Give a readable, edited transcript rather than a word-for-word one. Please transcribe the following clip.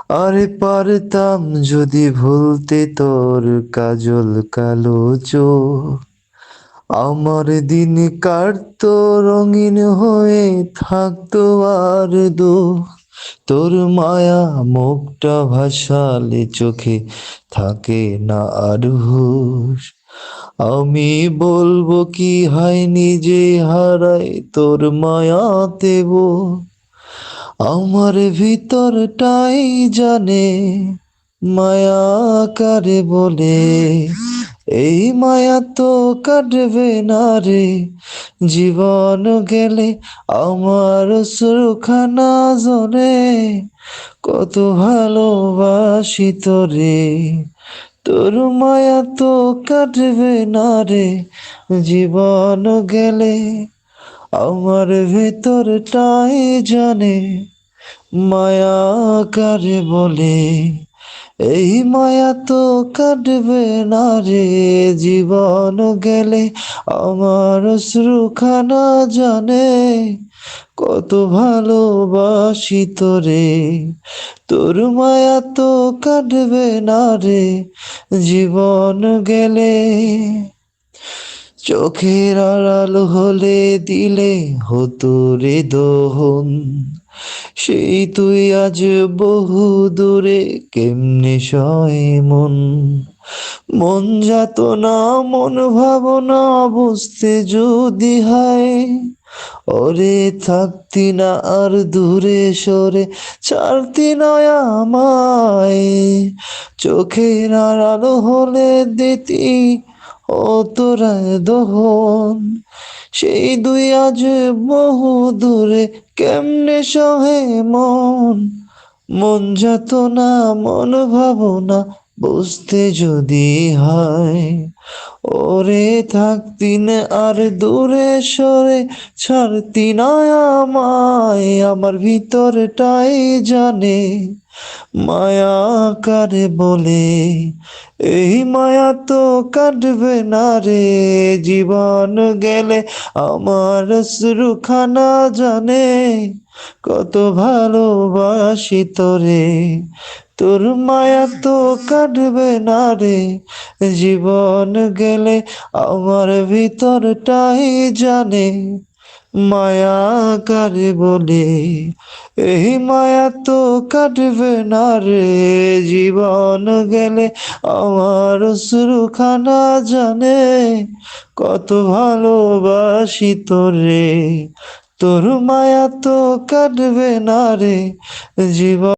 আরে পারতাম যদি ভুলতে তোর কাজল কালো চোখ, আমার দিন কাটতো রঙিন হয়ে থাকতো আর তোর মায়া মুখটা ভাসালে চোখে থাকে না আর হুঁশ। আমি বলবো কি হয় নিজে হারাই তোর মায়াতে আমার ভিতরটাই জানে মায়া কারে বলে। এই মায়া তো কাটবে না রে, জীবন গেলে আমার সুরখানা জলে। কত ভালোবাসি তোরে, তোর মায়া তো কাটবে না রে, জীবন গেলে আমার ভেতরটাই জানে মায়া কারে বলে। এই মায়া তো কাটবে না রে, জীবন গেলে আমার অশ্রুখানা জানে। কত ভালোবাসি তোরে, তোর মায়া তো কাটবে না রে, জীবন গেলে। চোখের আড়াল হলে দিলে হতো রে দহন, সেই তুই আজ বহু দূরে কেমনে সয় মন যাত না মন ভাবনা বুঝতে যদি হয়, ওরে থাকতি না আর দূরে সরে ছাড়তি নয় আমায়। চোখের আড়াল হলে দিতি ও তোরা দহন, সেই দুই আজ বহু দূরে কেমনে সহে মন যাত না মন ভাবনা বুঝতে যদি হয়, ওরে থাকতি না আর দূরে সরে ছাড়তি না আমায়। আমার ভিতরটাই জানে মায়া কারে বলে। এই মায়া তো কাটবে না রে, জীবন গেলে আমার সুরখানা জানে। কত ভালোবাসি তোরে, তোর মায়া তো কাটবে না রে, জীবন গেলে আমার ভিতরটাই জানে মায়া কারে বলে। এই মায়া তো কাটবে না রে, জীবন গেলে আমার সুরখানা জানে। কত ভালোবাসি তোরে, তোর মায়া তো কাটবে না রে, জীবন